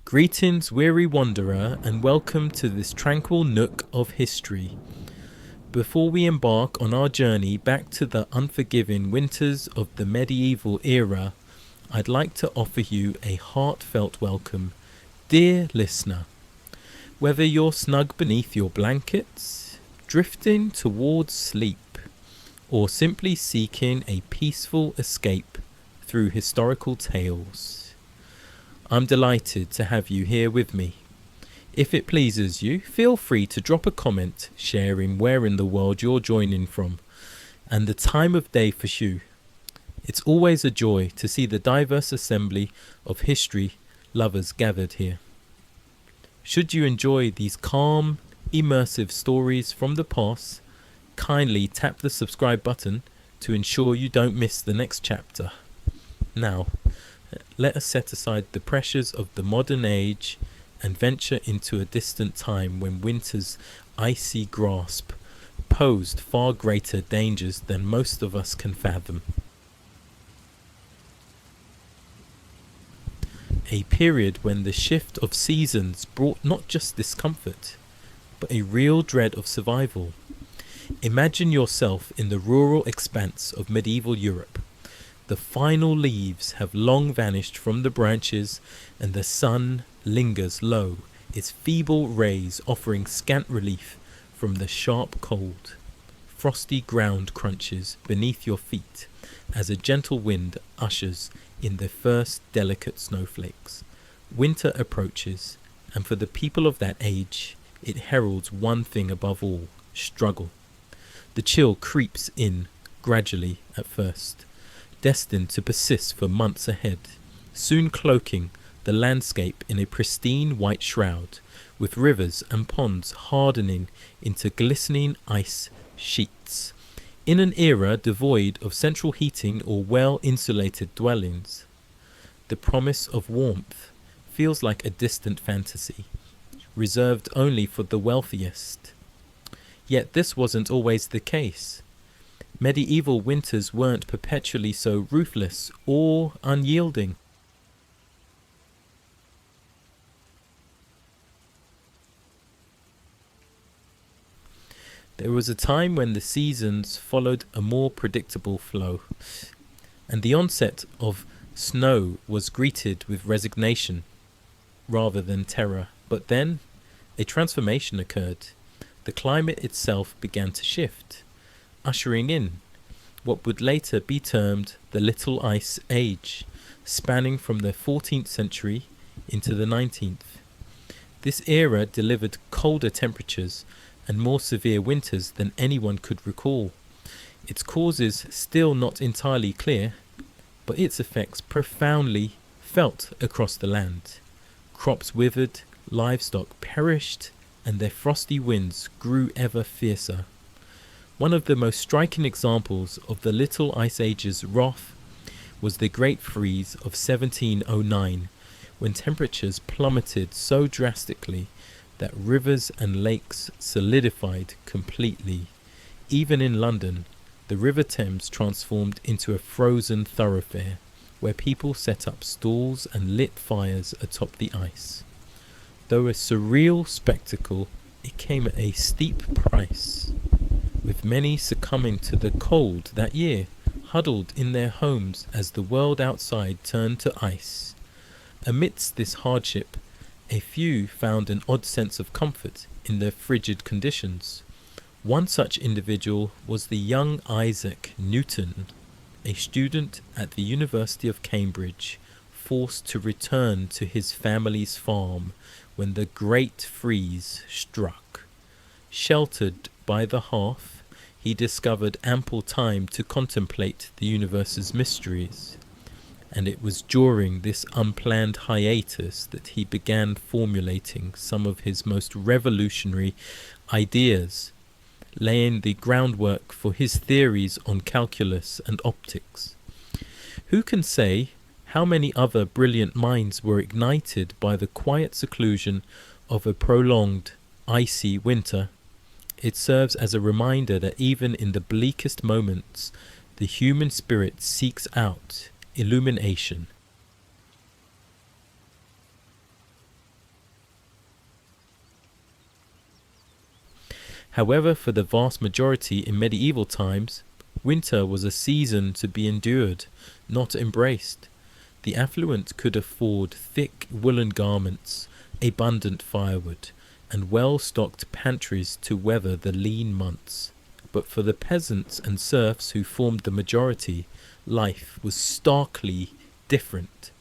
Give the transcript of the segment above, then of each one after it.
Greetings, weary wanderer, and welcome to this tranquil nook of history. Before we embark on our journey back to the unforgiving winters of the medieval era, I'd like to offer you a heartfelt welcome, dear listener. Whether you're snug beneath your blankets, drifting towards sleep, or simply seeking a peaceful escape through historical tales, I'm delighted to have you here with me. If it pleases you, feel free to drop a comment sharing where in the world you're joining from and the time of day for you. It's always a joy to see the diverse assembly of history lovers gathered here. Should you enjoy these calm, immersive stories from the past, kindly tap the subscribe button to ensure you don't miss the next chapter. Now, let us set aside the pressures of the modern age and venture into a distant time when winter's icy grasp posed far greater dangers than most of us can fathom. A period when the shift of seasons brought not just discomfort, but a real dread of survival. Imagine yourself in the rural expanse of medieval Europe. The final leaves have long vanished from the branches, and the sun lingers low, its feeble rays offering scant relief from the sharp cold. Frosty ground crunches beneath your feet as a gentle wind ushers in the first delicate snowflakes. Winter approaches, and for the people of that age, it heralds one thing above all: struggle. The chill creeps in gradually at first, destined to persist for months ahead, soon cloaking the landscape in a pristine white shroud, with rivers and ponds hardening into glistening ice sheets. In an era devoid of central heating or well-insulated dwellings, the promise of warmth feels like a distant fantasy, reserved only for the wealthiest. Yet this wasn't always the case. Medieval winters weren't perpetually so ruthless or unyielding. There was a time when the seasons followed a more predictable flow, and the onset of snow was greeted with resignation rather than terror. But then a transformation occurred. The climate itself began to shift, ushering in what would later be termed the Little Ice Age, spanning from the 14th century into the 19th. This era delivered colder temperatures and more severe winters than anyone could recall. Its causes still not entirely clear, but its effects profoundly felt across the land. Crops withered, livestock perished, and their frosty winds grew ever fiercer. One of the most striking examples of the Little Ice Age's wrath was the Great Freeze of 1709, when temperatures plummeted so drastically that rivers and lakes solidified completely. Even in London, the River Thames transformed into a frozen thoroughfare, where people set up stalls and lit fires atop the ice. Though a surreal spectacle, it came at a steep price, with many succumbing to the cold that year, huddled in their homes as the world outside turned to ice. Amidst this hardship, a few found an odd sense of comfort in their frigid conditions. One such individual was the young Isaac Newton, a student at the University of Cambridge, forced to return to his family's farm when the Great Freeze struck. Sheltered by the hearth, he discovered ample time to contemplate the universe's mysteries, and it was during this unplanned hiatus that he began formulating some of his most revolutionary ideas, laying the groundwork for his theories on calculus and optics. Who can say how many other brilliant minds were ignited by the quiet seclusion of a prolonged, icy winter? It serves as a reminder that even in the bleakest moments, the human spirit seeks out illumination. However, for the vast majority in medieval times, winter was a season to be endured, not embraced. The affluent could afford thick woolen garments, abundant firewood, and well-stocked pantries to weather the lean months. But for the peasants and serfs who formed the majority, life was starkly different.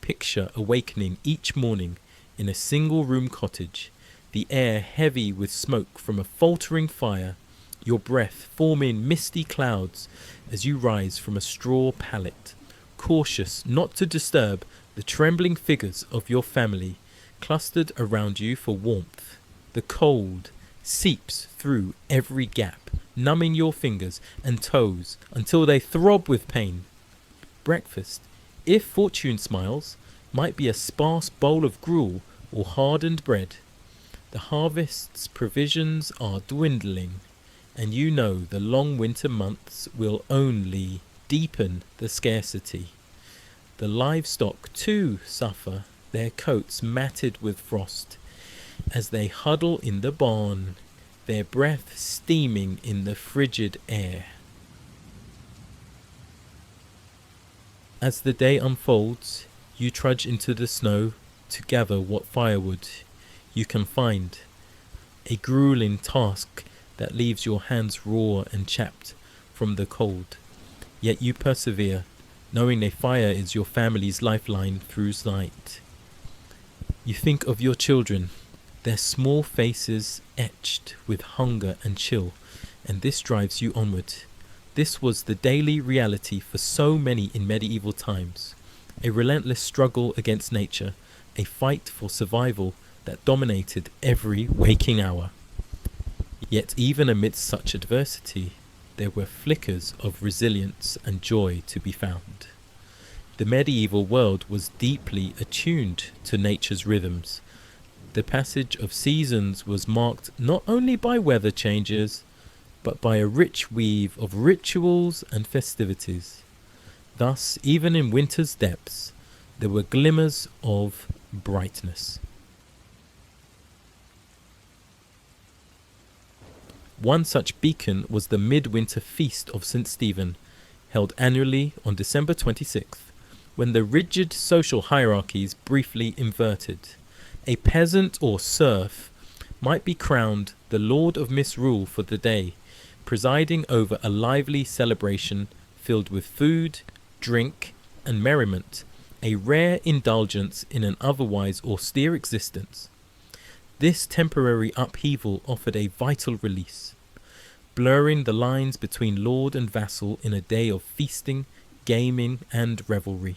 Picture awakening each morning in a single-room cottage, the air heavy with smoke from a faltering fire, your breath forming misty clouds as you rise from a straw pallet, cautious not to disturb the trembling figures of your family clustered around you for warmth. The cold seeps through every gap, numbing your fingers and toes until they throb with pain. Breakfast, if fortune smiles, might be a sparse bowl of gruel or hardened bread. The harvest's provisions are dwindling, and you know the long winter months will only deepen the scarcity. The livestock too suffer, their coats matted with frost, as they huddle in the barn, their breath steaming in the frigid air. As the day unfolds, you trudge into the snow to gather what firewood you can find, a grueling task that leaves your hands raw and chapped from the cold. Yet you persevere, knowing a fire is your family's lifeline through night. You think of your children, their small faces etched with hunger and chill, and this drives you onward. This was the daily reality for so many in medieval times, a relentless struggle against nature, a fight for survival that dominated every waking hour. Yet even amidst such adversity, there were flickers of resilience and joy to be found. The medieval world was deeply attuned to nature's rhythms. The passage of seasons was marked not only by weather changes, but by a rich weave of rituals and festivities. Thus, even in winter's depths, there were glimmers of brightness. One such beacon was the midwinter feast of St. Stephen, held annually on December 26th, when the rigid social hierarchies briefly inverted. A peasant or serf might be crowned the lord of misrule for the day, presiding over a lively celebration filled with food, drink, and merriment, a rare indulgence in an otherwise austere existence. This temporary upheaval offered a vital release, blurring the lines between lord and vassal in a day of feasting, gaming, and revelry.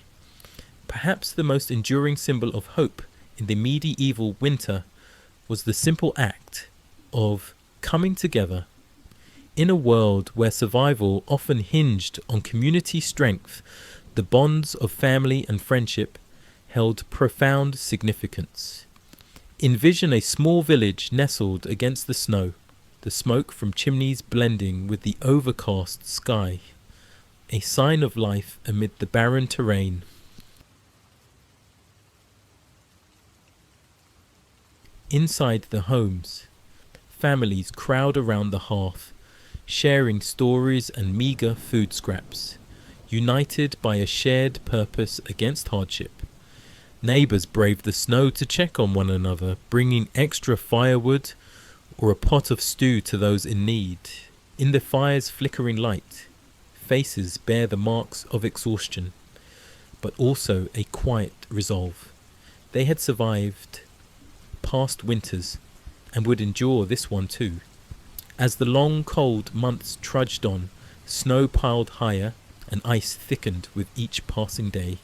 Perhaps the most enduring symbol of hope in the medieval winter was the simple act of coming together. In a world where survival often hinged on community strength, the bonds of family and friendship held profound significance. Envision a small village nestled against the snow, the smoke from chimneys blending with the overcast sky, a sign of life amid the barren terrain. Inside the homes, families crowd around the hearth, sharing stories and meagre food scraps, united by a shared purpose against hardship. Neighbours brave the snow to check on one another, bringing extra firewood or a pot of stew to those in need. In the fire's flickering light, faces bear the marks of exhaustion, but also a quiet resolve. They had survived past winters and would endure this one too. As the long cold months trudged on, snow piled higher and ice thickened with each passing day.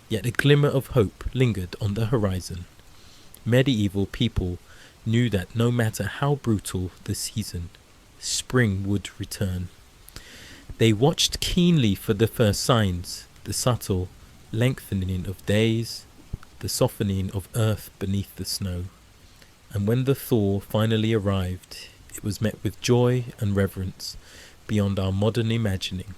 Yet a glimmer of hope lingered on the horizon. Medieval people knew that no matter how brutal the season, spring would return. They watched keenly for the first signs, the subtle lengthening of days, the softening of earth beneath the snow. And when the thaw finally arrived, it was met with joy and reverence beyond our modern imagining.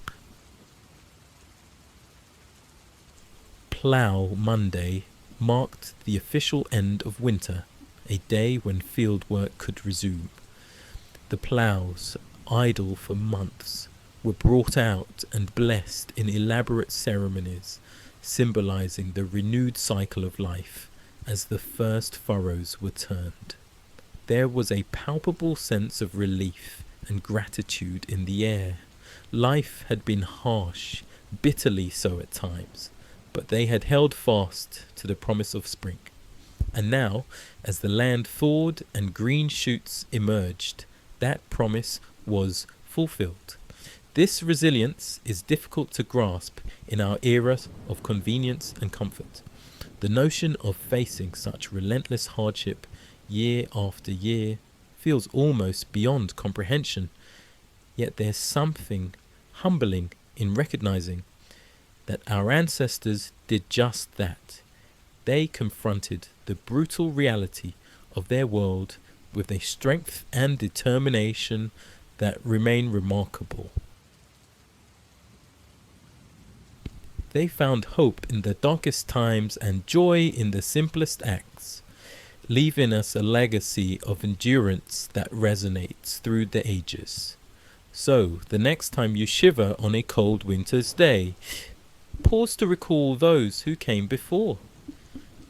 Plough Monday marked the official end of winter, a day when field work could resume. The ploughs, idle for months, were brought out and blessed in elaborate ceremonies, symbolizing the renewed cycle of life as the first furrows were turned. There was a palpable sense of relief and gratitude in the air. Life had been harsh, bitterly so at times, but they had held fast to the promise of spring. And now, as the land thawed and green shoots emerged, that promise was fulfilled. This resilience is difficult to grasp in our era of convenience and comfort. The notion of facing such relentless hardship year after year feels almost beyond comprehension. Yet there's something humbling in recognizing that our ancestors did just that. They confronted the brutal reality of their world with a strength and determination that remain remarkable. They found hope in the darkest times and joy in the simplest acts, leaving us a legacy of endurance that resonates through the ages. So, the next time you shiver on a cold winter's day, pause to recall those who came before.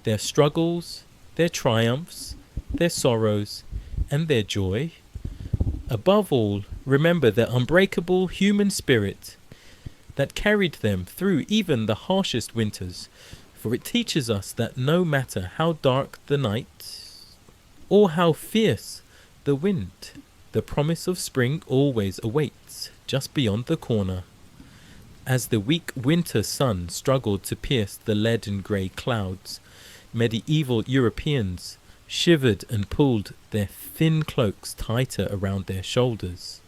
Their struggles, their triumphs, their sorrows, and their joy. Above all, remember the unbreakable human spirit that carried them through even the harshest winters, for it teaches us that no matter how dark the night or how fierce the wind, the promise of spring always awaits just beyond the corner. As the weak winter sun struggled to pierce the leaden grey clouds, medieval Europeans shivered and pulled their thin cloaks tighter around their shoulders.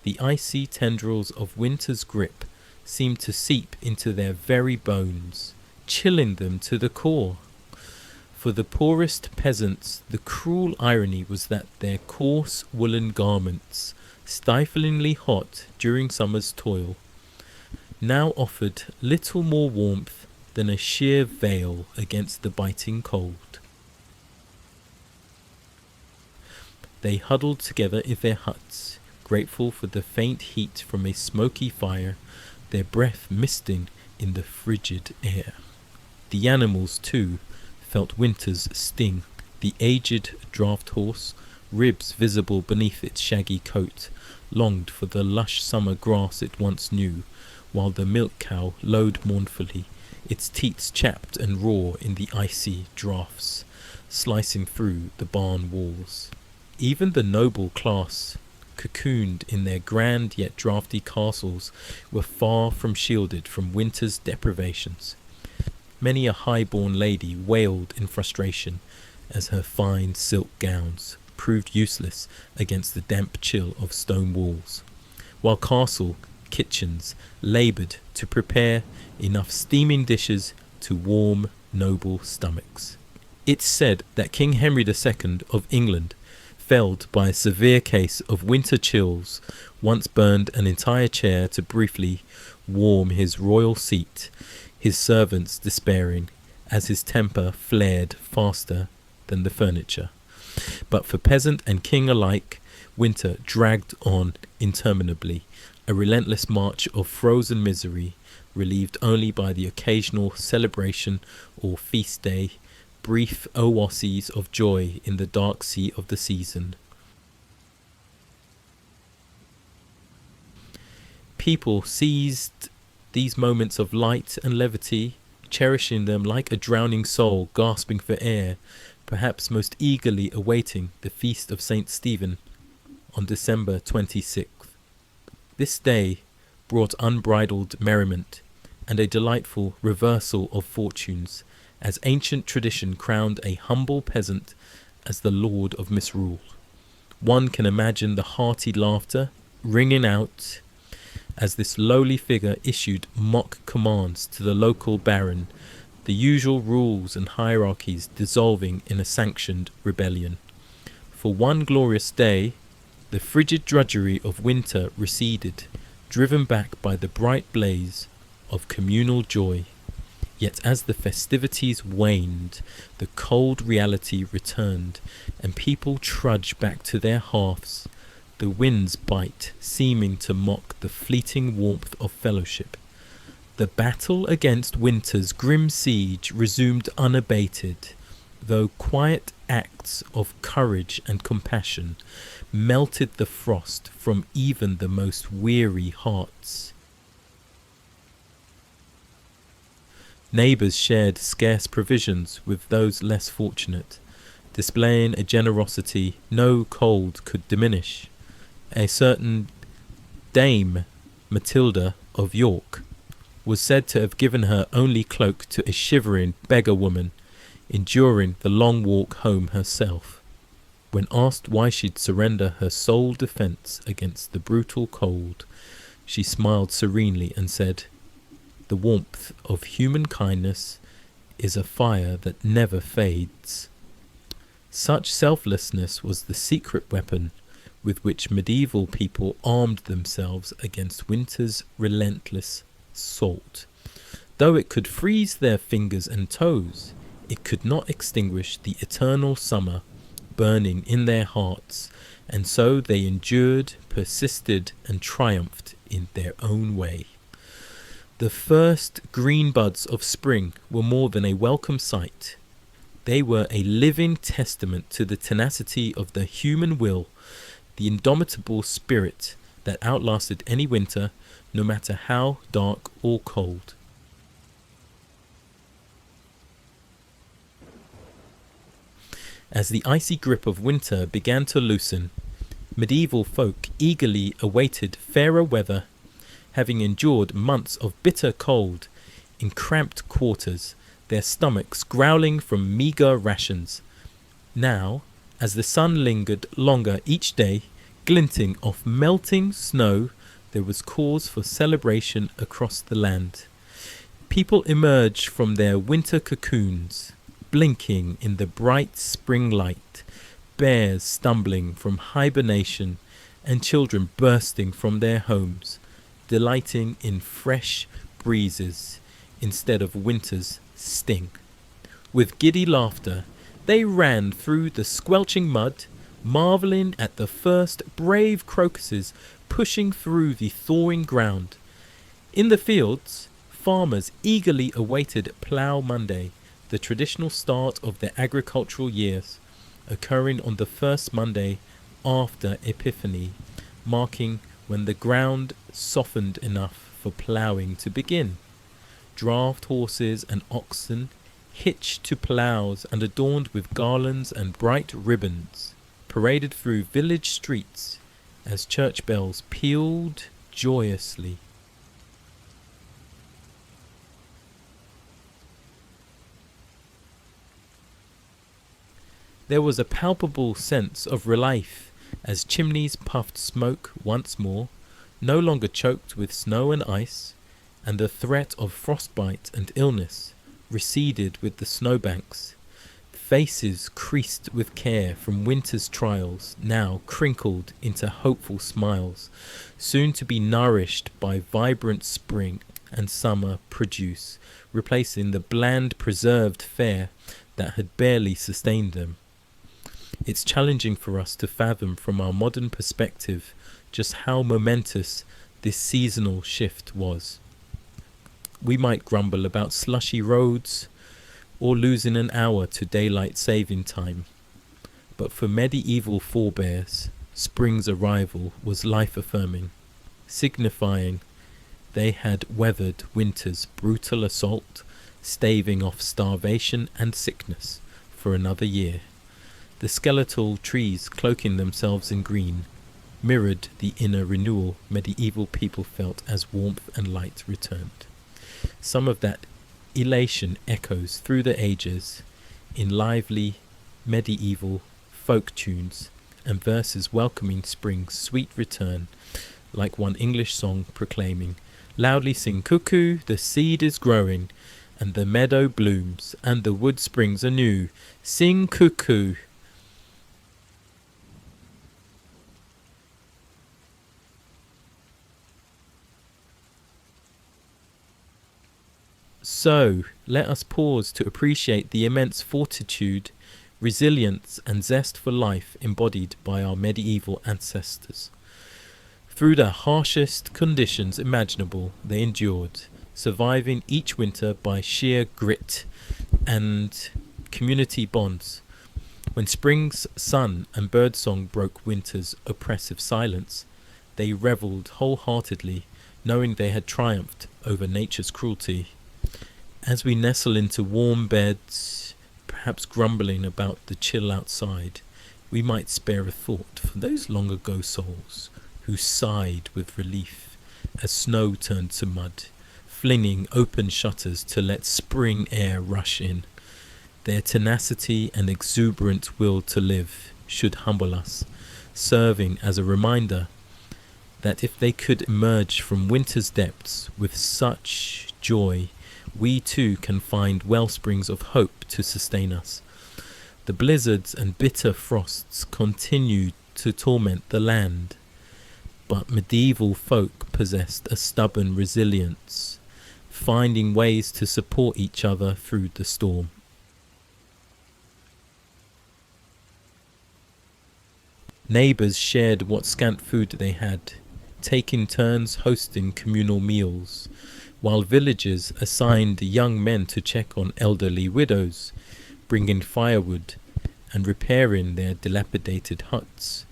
The icy tendrils of winter's grip seemed to seep into their very bones, chilling them to the core. For the poorest peasants, the cruel irony was that their coarse woolen garments, stiflingly hot during summer's toil, now offered little more warmth than a sheer veil against the biting cold. They huddled together in their huts, grateful for the faint heat from a smoky fire, their breath misting in the frigid air. The animals, too, felt winter's sting. The aged draught horse, ribs visible beneath its shaggy coat, longed for the lush summer grass it once knew, while the milk cow lowed mournfully, its teats chapped and raw in the icy draughts, slicing through the barn walls. Even the noble class, cocooned in their grand yet draughty castles, were far from shielded from winter's deprivations. Many a high-born lady wailed in frustration as her fine silk gowns proved useless against the damp chill of stone walls, while castle kitchens laboured to prepare enough steaming dishes to warm noble stomachs. It's said that King Henry II of England, felled by a severe case of winter chills, once burned an entire chair to briefly warm his royal seat, his servants despairing as his temper flared faster than the furniture. But for peasant and king alike, winter dragged on interminably, a relentless march of frozen misery, relieved only by the occasional celebration or feast day, brief oases of joy in the dark sea of the season. People seized these moments of light and levity, cherishing them like a drowning soul gasping for air, perhaps most eagerly awaiting the feast of St. Stephen on December 26th. This day brought unbridled merriment and a delightful reversal of fortunes, as ancient tradition crowned a humble peasant as the lord of misrule. One can imagine the hearty laughter ringing out as this lowly figure issued mock commands to the local baron, the usual rules and hierarchies dissolving in a sanctioned rebellion. For one glorious day, the frigid drudgery of winter receded, driven back by the bright blaze of communal joy. Yet as the festivities waned, the cold reality returned, and people trudged back to their hearths, The winds bite, seeming to mock the fleeting warmth of fellowship. The battle against winter's grim siege resumed unabated, though quiet acts of courage and compassion melted the frost from even the most weary hearts. Neighbours shared scarce provisions with those less fortunate, displaying a generosity no cold could diminish. A certain Dame Matilda of York was said to have given her only cloak to a shivering beggar woman enduring the long walk home herself. When asked why she'd surrender her sole defence against the brutal cold, she smiled serenely and said, "The warmth of human kindness is a fire that never fades." Such selflessness was the secret weapon with which medieval people armed themselves against winter's relentless assault. Though it could freeze their fingers and toes, it could not extinguish the eternal summer burning in their hearts, and so they endured, persisted, and triumphed in their own way. The first green buds of spring were more than a welcome sight. They were a living testament to the tenacity of the human will, the indomitable spirit that outlasted any winter, no matter how dark or cold. As the icy grip of winter began to loosen, medieval folk eagerly awaited fairer weather, having endured months of bitter cold in cramped quarters, their stomachs growling from meagre rations. Now, as the sun lingered longer each day, glinting off melting snow, there was cause for celebration across the land. People emerged from their winter cocoons, blinking in the bright spring light, bears stumbling from hibernation, and children bursting from their homes, delighting in fresh breezes instead of winter's sting. With giddy laughter, they ran through the squelching mud, marvelling at the first brave crocuses pushing through the thawing ground. In the fields, farmers eagerly awaited Plough Monday, the traditional start of their agricultural years, occurring on the first Monday after Epiphany, marking when the ground softened enough for ploughing to begin. Draft horses and oxen, hitched to ploughs and adorned with garlands and bright ribbons, paraded through village streets as church bells pealed joyously. There was a palpable sense of relief as chimneys puffed smoke once more, no longer choked with snow and ice, and the threat of frostbite and illness receded with the snowbanks. Faces creased with care from winter's trials now crinkled into hopeful smiles, soon to be nourished by vibrant spring and summer produce, replacing the bland preserved fare that had barely sustained them. It's challenging for us to fathom from our modern perspective just how momentous this seasonal shift was. We might grumble about slushy roads or losing an hour to daylight saving time, but for medieval forebears, spring's arrival was life-affirming, signifying they had weathered winter's brutal assault, staving off starvation and sickness for another year. The skeletal trees cloaking themselves in green mirrored the inner renewal medieval people felt as warmth and light returned. Some of that elation echoes through the ages in lively medieval folk tunes and verses welcoming spring's sweet return, like one English song proclaiming, "Loudly sing cuckoo, the seed is growing, and the meadow blooms, and the wood springs anew. Sing cuckoo." So, let us pause to appreciate the immense fortitude resilience and zest for life embodied by our medieval ancestors. Through the harshest conditions imaginable, they endured, surviving each winter by sheer grit and community bonds. When spring's sun and birdsong broke winter's oppressive silence, they revelled wholeheartedly, knowing they had triumphed over nature's cruelty. As we nestle into warm beds, perhaps grumbling about the chill outside, we might spare a thought for those long ago souls who sighed with relief as snow turned to mud, flinging open shutters to let spring air rush in. Their tenacity and exuberant will to live should humble us, serving as a reminder that if they could emerge from winter's depths with such joy, we too can find wellsprings of hope to sustain us. The blizzards and bitter frosts continue to torment the land, but medieval folk possessed a stubborn resilience, finding ways to support each other through the storm. Neighbours shared what scant food they had, taking turns hosting communal meals, while villagers assigned young men to check on elderly widows, bringing firewood and repairing their dilapidated huts.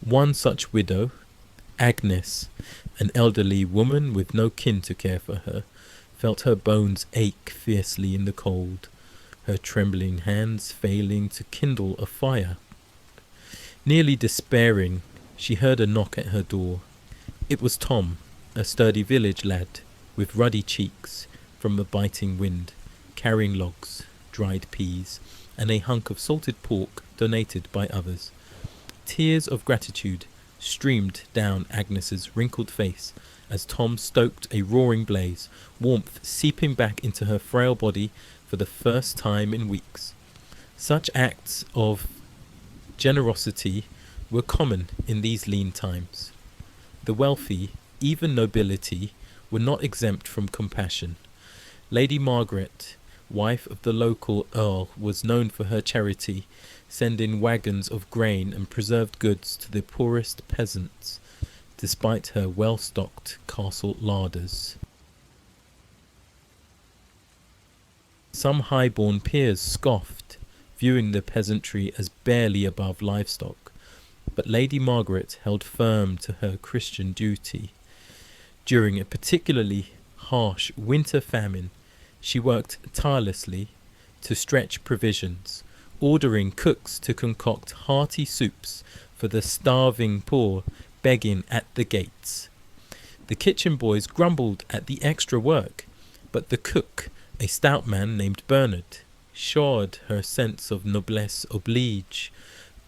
One such widow, Agnes, an elderly woman with no kin to care for her, felt her bones ache fiercely in the cold, her trembling hands failing to kindle a fire. Nearly despairing, she heard a knock at her door. It was Tom, a sturdy village lad, with ruddy cheeks from the biting wind, carrying logs, dried peas, and a hunk of salted pork donated by others. Tears of gratitude streamed down Agnes's wrinkled face as Tom stoked a roaring blaze, warmth seeping back into her frail body for the first time in weeks. Such acts of generosity were common in these lean times. The wealthy, even nobility, were not exempt from compassion. Lady Margaret, wife of the local earl, was known for her charity, sending wagons of grain and preserved goods to the poorest peasants, despite her well-stocked castle larders. Some high-born peers scoffed, viewing the peasantry as barely above livestock, but Lady Margaret held firm to her Christian duty. During a particularly harsh winter famine, she worked tirelessly to stretch provisions, ordering cooks to concoct hearty soups for the starving poor begging at the gates. The kitchen boys grumbled at the extra work, but the cook, a stout man named Bernard, showed her sense of noblesse oblige,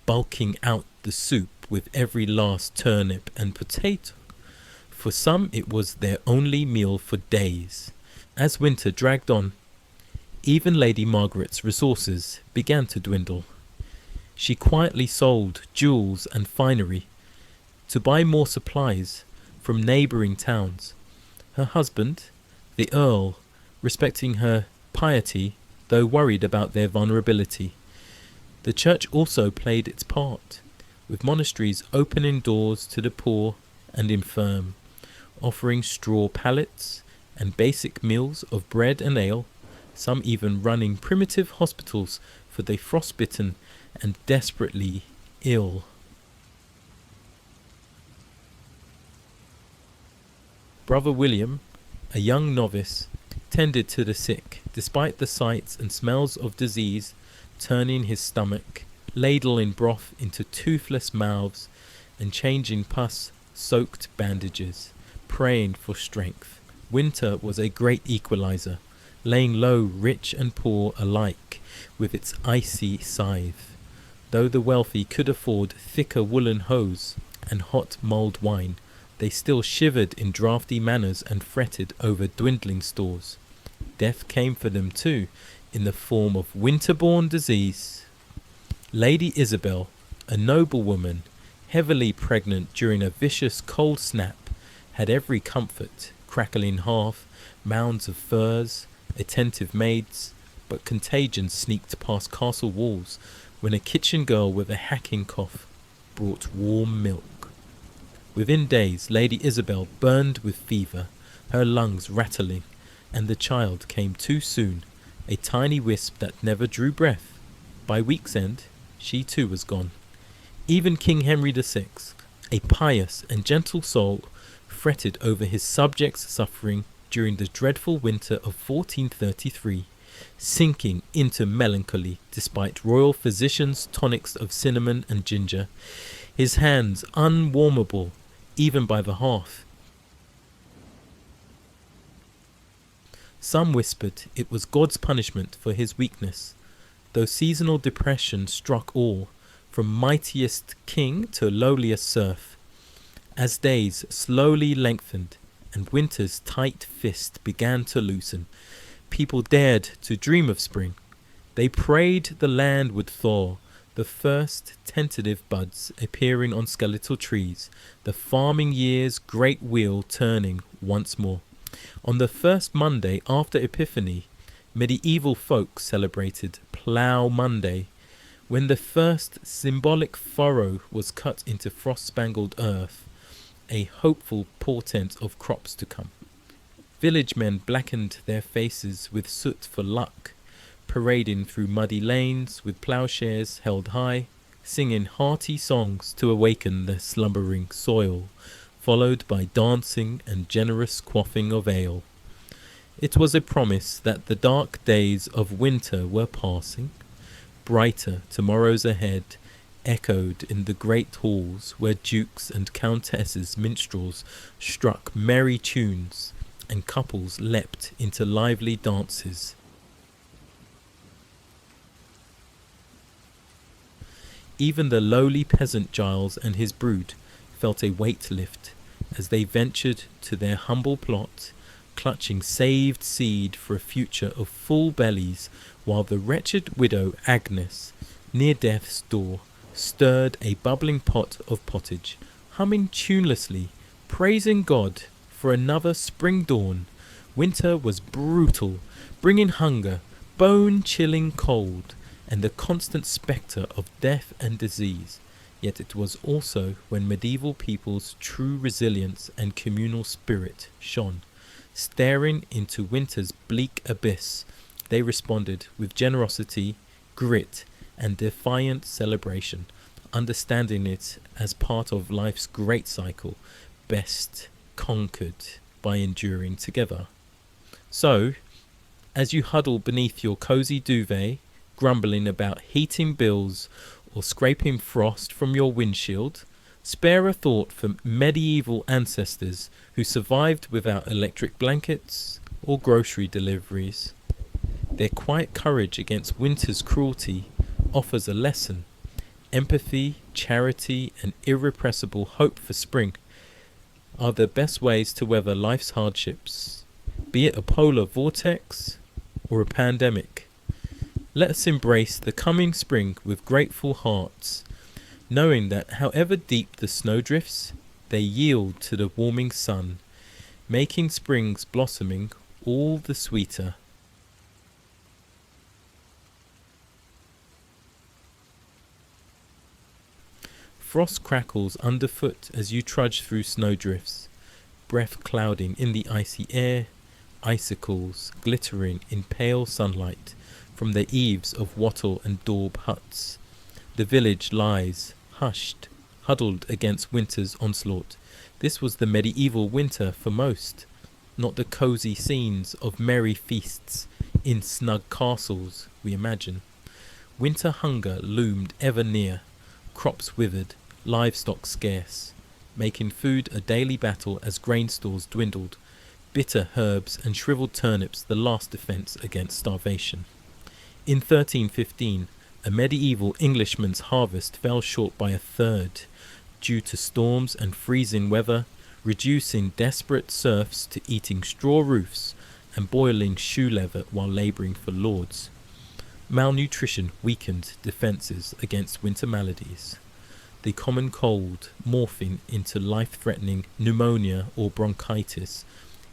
bulking out the soup with every last turnip and potato. For some it was their only meal for days. As winter dragged on, even Lady Margaret's resources began to dwindle. She quietly sold jewels and finery to buy more supplies from neighbouring towns. Her husband, the Earl, respecting her piety, though worried about their vulnerability. The church also played its part, with monasteries opening doors to the poor and infirm, offering straw pallets and basic meals of bread and ale, some even running primitive hospitals for the frostbitten and desperately ill. Brother William, a young novice, tended to the sick, despite the sights and smells of disease, turning his stomach, ladling broth into toothless mouths, and changing pus-soaked bandages, praying for strength. Winter was a great equalizer, laying low rich and poor alike with its icy scythe. Though the wealthy could afford thicker woolen hose and hot mulled wine, they still shivered in draughty manners and fretted over dwindling stores. Death came for them too, in the form of winter-born disease. Lady Isabel, a noblewoman, heavily pregnant during a vicious cold snap, had every comfort, crackling hearth, mounds of furs, attentive maids, but contagion sneaked past castle walls when a kitchen girl with a hacking cough brought warm milk. Within days, Lady Isabel burned with fever, her lungs rattling, and the child came too soon, a tiny wisp that never drew breath. By week's end, she too was gone. Even King Henry VI, a pious and gentle soul, fretted over his subjects' suffering during the dreadful winter of 1433, sinking into melancholy despite royal physicians' tonics of cinnamon and ginger, his hands unwarmable even by the hearth. Some whispered it was God's punishment for his weakness, though seasonal depression struck all, from mightiest king to lowliest serf. As days slowly lengthened and winter's tight fist began to loosen, people dared to dream of spring. They prayed the land would thaw, the first tentative buds appearing on skeletal trees, the farming year's great wheel turning once more. On the first Monday after Epiphany, medieval folk celebrated Plough Monday, when the first symbolic furrow was cut into frost-spangled earth, a hopeful portent of crops to come. Village men blackened their faces with soot for luck, parading through muddy lanes with ploughshares held high, singing hearty songs to awaken the slumbering soil, followed by dancing and generous quaffing of ale. It was a promise that the dark days of winter were passing. Brighter tomorrows ahead echoed in the great halls where dukes and countesses' minstrels struck merry tunes and couples leapt into lively dances. Even the lowly peasant Giles and his brood felt a weight lift as they ventured to their humble plot, clutching saved seed for a future of full bellies, while the wretched widow Agnes, near death's door, stirred a bubbling pot of pottage, humming tunelessly, praising God for another spring dawn. Winter was brutal, bringing hunger, bone-chilling cold, and the constant spectre of death and disease. Yet it was also when medieval people's true resilience and communal spirit shone. Staring into winter's bleak abyss, they responded with generosity, grit, and defiant celebration, understanding it as part of life's great cycle, best conquered by enduring together. So, as you huddle beneath your cozy duvet, grumbling about heating bills or scraping frost from your windshield, spare a thought for medieval ancestors who survived without electric blankets or grocery deliveries. Their quiet courage against winter's cruelty offers a lesson. Empathy, charity, and irrepressible hope for spring are the best ways to weather life's hardships, be it a polar vortex or a pandemic. Let us embrace the coming spring with grateful hearts, knowing that however deep the snowdrifts, they yield to the warming sun, making spring's blossoming all the sweeter. Frost crackles underfoot as you trudge through snowdrifts, breath clouding in the icy air, icicles glittering in pale sunlight from the eaves of wattle and daub huts. The village lies, hushed, huddled against winter's onslaught. This was the medieval winter for most, not the cosy scenes of merry feasts in snug castles we imagine. Winter hunger loomed ever near, crops withered, livestock scarce, making food a daily battle as grain stores dwindled, bitter herbs and shriveled turnips the last defence against starvation. In 1315, a medieval Englishman's harvest fell short by a third, due to storms and freezing weather, reducing desperate serfs to eating straw roofs and boiling shoe leather while labouring for lords. Malnutrition weakened defences against winter maladies, the common cold morphing into life-threatening pneumonia or bronchitis,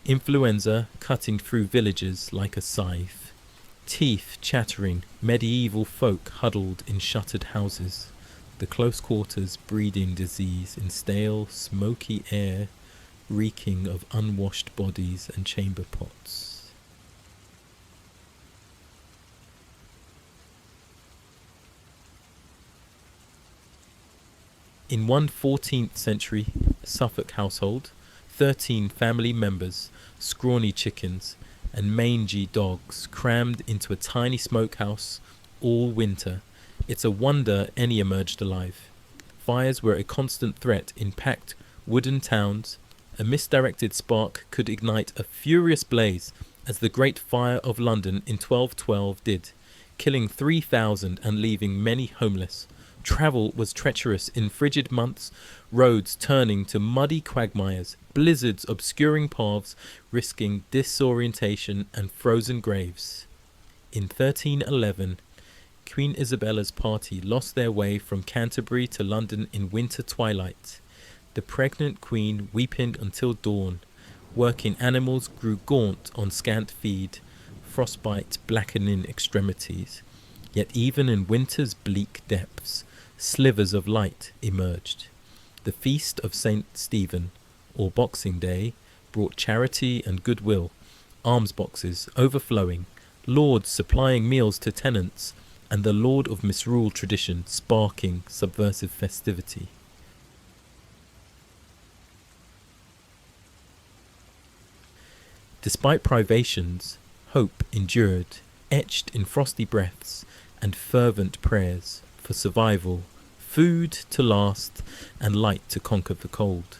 influenza cutting through villages like a scythe. Teeth chattering, medieval folk huddled in shuttered houses, the close quarters breeding disease in stale, smoky air, reeking of unwashed bodies and chamber pots. In one 14th century Suffolk household, 13 family members, scrawny chickens, and mangy dogs crammed into a tiny smokehouse all winter. It's a wonder any emerged alive. Fires were a constant threat in packed wooden towns. A misdirected spark could ignite a furious blaze, as the Great Fire of London in 1212 did, killing 3,000 and leaving many homeless. Travel was treacherous in frigid months, roads turning to muddy quagmires, blizzards obscuring paths, risking disorientation and frozen graves. In 1311, Queen Isabella's party lost their way from Canterbury to London in winter twilight. The pregnant queen weeping until dawn. Working animals grew gaunt on scant feed, frostbite blackening extremities. Yet even in winter's bleak depths, slivers of light emerged. The feast of St. Stephen, or Boxing Day, brought charity and goodwill, alms boxes overflowing, lords supplying meals to tenants, and the Lord of Misrule tradition sparking subversive festivity. Despite privations, hope endured, etched in frosty breaths and fervent prayers for survival, food to last, and light to conquer the cold.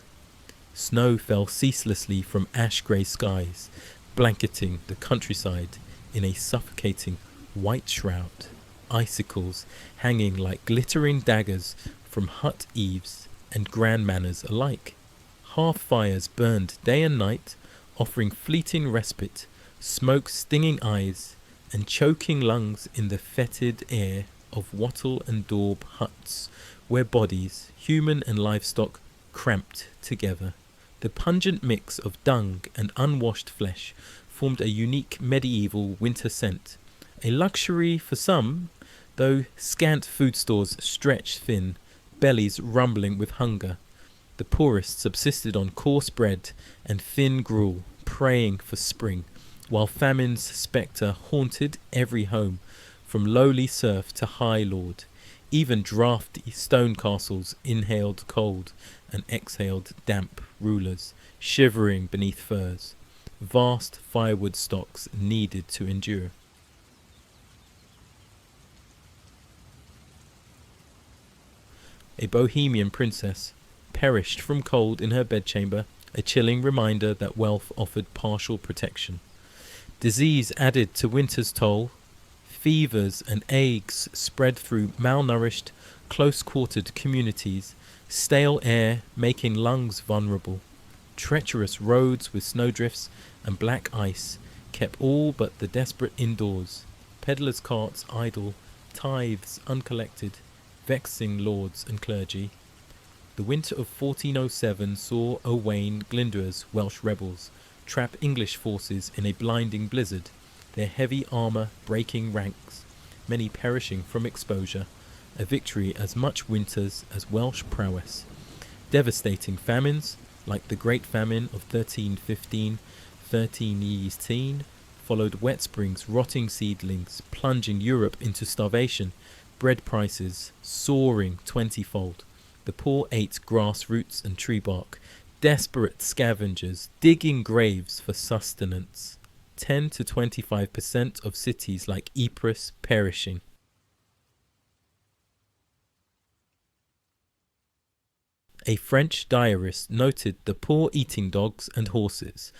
Snow fell ceaselessly from ash-grey skies, blanketing the countryside in a suffocating white shroud, icicles hanging like glittering daggers from hut eaves and grand manors alike. Hearth fires burned day and night, offering fleeting respite, smoke stinging eyes, and choking lungs in the fetid air of wattle and daub huts, where bodies, human and livestock, cramped together. The pungent mix of dung and unwashed flesh formed a unique medieval winter scent, a luxury for some, though scant food stores stretched thin, bellies rumbling with hunger. The poorest subsisted on coarse bread and thin gruel, praying for spring, while famine's spectre haunted every home, from lowly serf to high lord. Even draughty stone castles inhaled cold and exhaled damp rulers, shivering beneath furs. Vast firewood stocks needed to endure. A Bohemian princess perished from cold in her bedchamber, a chilling reminder that wealth offered partial protection. Disease added to winter's toll. Fevers and agues spread through malnourished, close-quartered communities, stale air making lungs vulnerable. Treacherous roads with snowdrifts and black ice kept all but the desperate indoors. Peddlers' carts idle, tithes uncollected, vexing lords and clergy. The winter of 1407 saw Owain Glyndwr's Welsh rebels trap English forces in a blinding blizzard, their heavy armour breaking ranks, many perishing from exposure, a victory as much winter's as Welsh prowess. Devastating famines, like the Great Famine of 1315-1318, followed wet springs, rotting seedlings, plunging Europe into starvation, bread prices soaring 20-fold. The poor ate grass roots and tree bark, desperate scavengers digging graves for sustenance. 10 to 25% of cities like Ypres perishing. A French diarist noted the poor eating dogs and horses,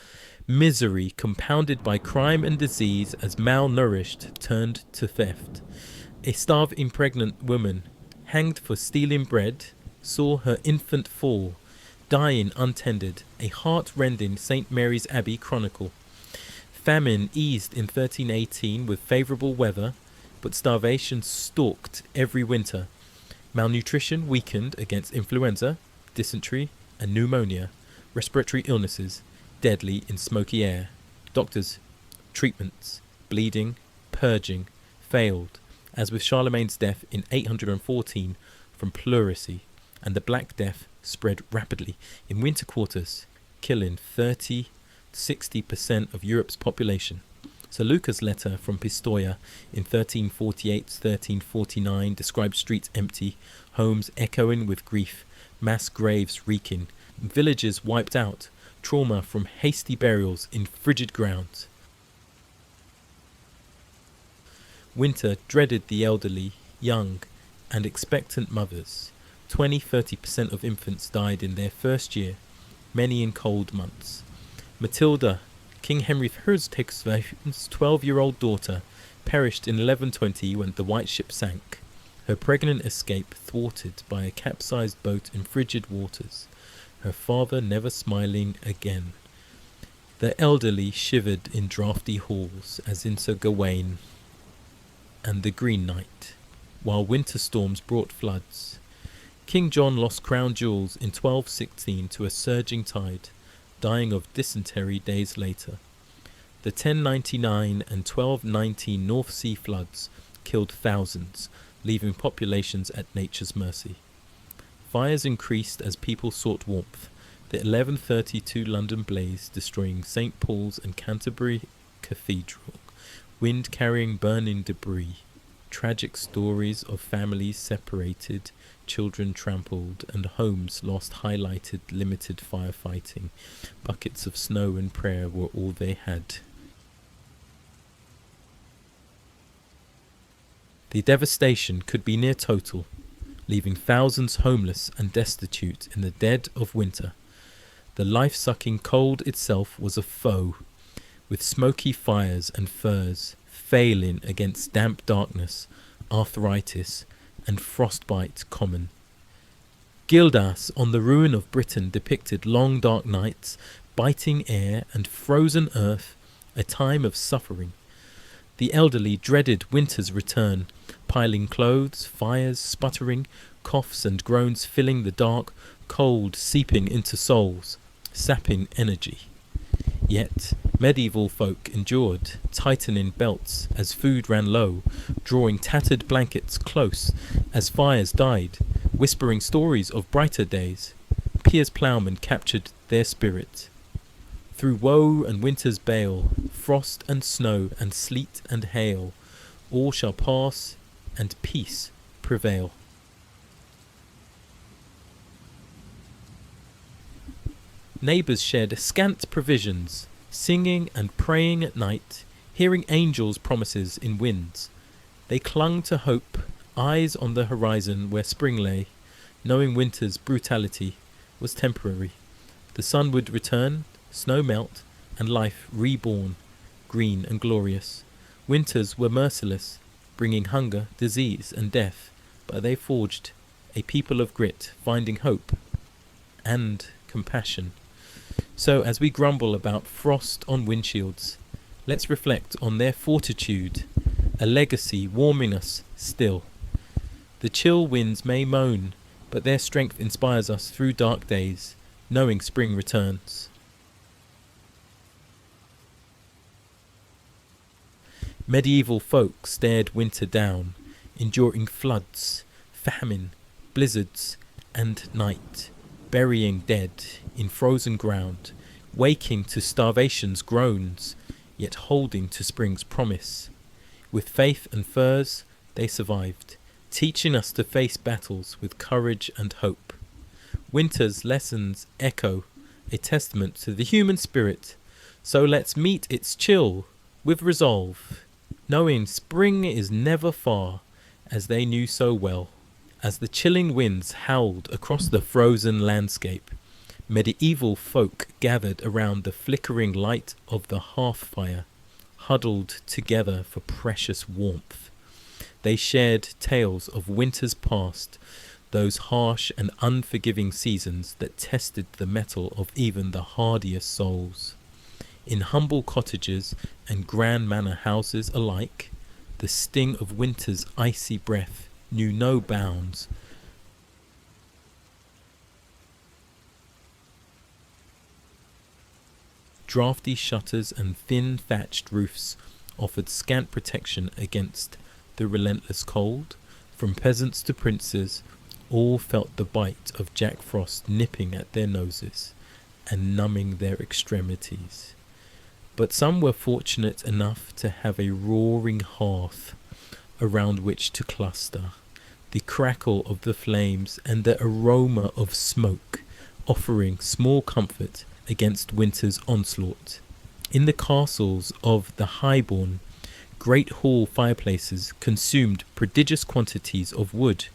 misery compounded by crime and disease as malnourished turned to theft. A starving pregnant woman, hanged for stealing bread, saw her infant fall, dying untended, a heart-rending St. Mary's Abbey chronicle. Famine eased in 1318 with favourable weather, but starvation stalked every winter. Malnutrition weakened against influenza, dysentery and pneumonia, respiratory illnesses, deadly in smoky air. Doctors, treatments, bleeding, purging failed, as with Charlemagne's death in 814 from pleurisy, and the Black Death spread rapidly in winter quarters, killing 30–60% of Europe's population. Sir Luca's letter from Pistoia in 1348–1349 described streets empty, homes echoing with grief, mass graves reeking, villages wiped out, trauma from hasty burials in frigid ground. Winter dreaded the elderly, young, and expectant mothers. 20–30% of infants died in their first year, many in cold months. Matilda, King Henry III's 12-year-old daughter, perished in 1120 when the White Ship sank, her pregnant escape thwarted by a capsized boat in frigid waters, her father never smiling again. The elderly shivered in draughty halls, as in Sir Gawain and the Green Knight, while winter storms brought floods. King John lost crown jewels in 1216 to a surging tide, dying of dysentery days later. The 1099 and 1219 North Sea floods killed thousands, leaving populations at nature's mercy. Fires increased as people sought warmth. The 1132 London blaze, destroying St. Paul's and Canterbury Cathedral, wind carrying burning debris, tragic stories of families separated, children trampled, and homes lost highlighted limited firefighting. Buckets of snow and prayer were all they had. The devastation could be near total, leaving thousands homeless and destitute in the dead of winter. The life-sucking cold itself was a foe, with smoky fires and furs failing against damp darkness, arthritis, and frostbite common. Gildas on the ruin of Britain depicted long dark nights, biting air, and frozen earth, a time of suffering. The elderly dreaded winter's return, piling clothes, fires sputtering, coughs and groans filling the dark, cold seeping into souls, sapping energy. Yet medieval folk endured, tightening belts as food ran low, drawing tattered blankets close as fires died, whispering stories of brighter days. Piers ploughmen captured their spirit. Through woe and winter's bale, frost and snow and sleet and hail, all shall pass and peace prevail. Neighbours shared scant provisions, singing and praying at night, hearing angels' promises in winds. They clung to hope, eyes on the horizon where spring lay, knowing winter's brutality was temporary. The sun would return, snow melt, and life reborn, green and glorious. Winters were merciless, bringing hunger, disease, and death, but they forged a people of grit, finding hope and compassion. So as we grumble about frost on windshields, let's reflect on their fortitude, a legacy warming us still. The chill winds may moan, but their strength inspires us through dark days, knowing spring returns. Medieval folk stared winter down, enduring floods, famine, blizzards, and night, burying dead in frozen ground, waking to starvation's groans, yet holding to spring's promise. With faith and furs, they survived, teaching us to face battles with courage and hope. Winter's lessons echo, a testament to the human spirit, so let's meet its chill with resolve, knowing spring is never far, as they knew so well. As the chilling winds howled across the frozen landscape, medieval folk gathered around the flickering light of the hearth fire, huddled together for precious warmth. They shared tales of winters past, those harsh and unforgiving seasons that tested the mettle of even the hardiest souls. In humble cottages and grand manor houses alike, the sting of winter's icy breath knew no bounds. Draughty shutters and thin thatched roofs offered scant protection against the relentless cold. From peasants to princes, all felt the bite of Jack Frost nipping at their noses and numbing their extremities. But some were fortunate enough to have a roaring hearth around which to cluster, the crackle of the flames and the aroma of smoke offering small comfort against winter's onslaught. In the castles of the highborn, great hall fireplaces consumed prodigious quantities of wood,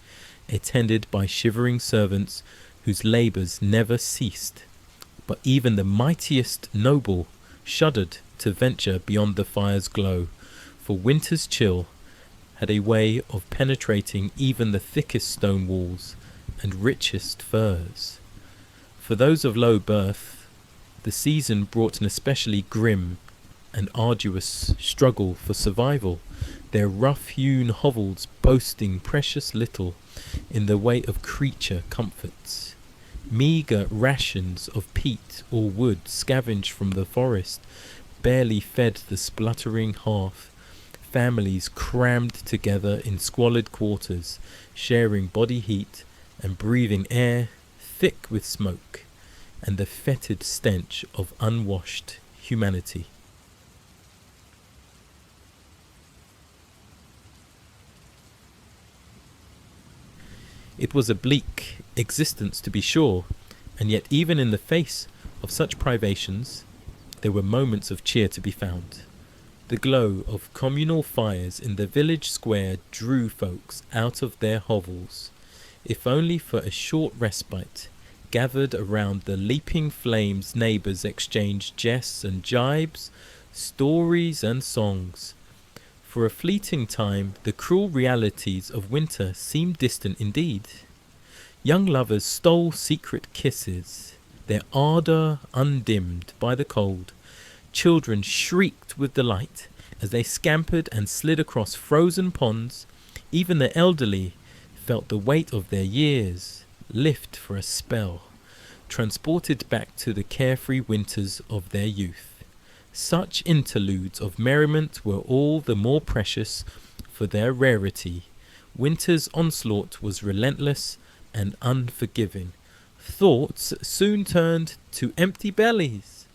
attended by shivering servants whose labours never ceased. But even the mightiest noble shuddered to venture beyond the fire's glow, for winter's chill had a way of penetrating even the thickest stone walls and richest furs. For those of low birth, the season brought an especially grim and arduous struggle for survival, their rough-hewn hovels boasting precious little in the way of creature comforts. Meagre rations of peat or wood scavenged from the forest barely fed the spluttering hearth. Families crammed together in squalid quarters, sharing body heat and breathing air thick with smoke and the fetid stench of unwashed humanity. It was a bleak existence, to be sure, and yet even in the face of such privations, there were moments of cheer to be found. The glow of communal fires in the village square drew folks out of their hovels, if only for a short respite. Gathered around the leaping flames, neighbours exchanged jests and jibes, stories and songs. For a fleeting time, the cruel realities of winter seemed distant indeed. Young lovers stole secret kisses, their ardour undimmed by the cold. Children shrieked with delight as they scampered and slid across frozen ponds. Even the elderly felt the weight of their years lift for a spell, transported back to the carefree winters of their youth. Such interludes of merriment were all the more precious for their rarity. Winter's onslaught was relentless and unforgiving. Thoughts soon turned to empty bellies,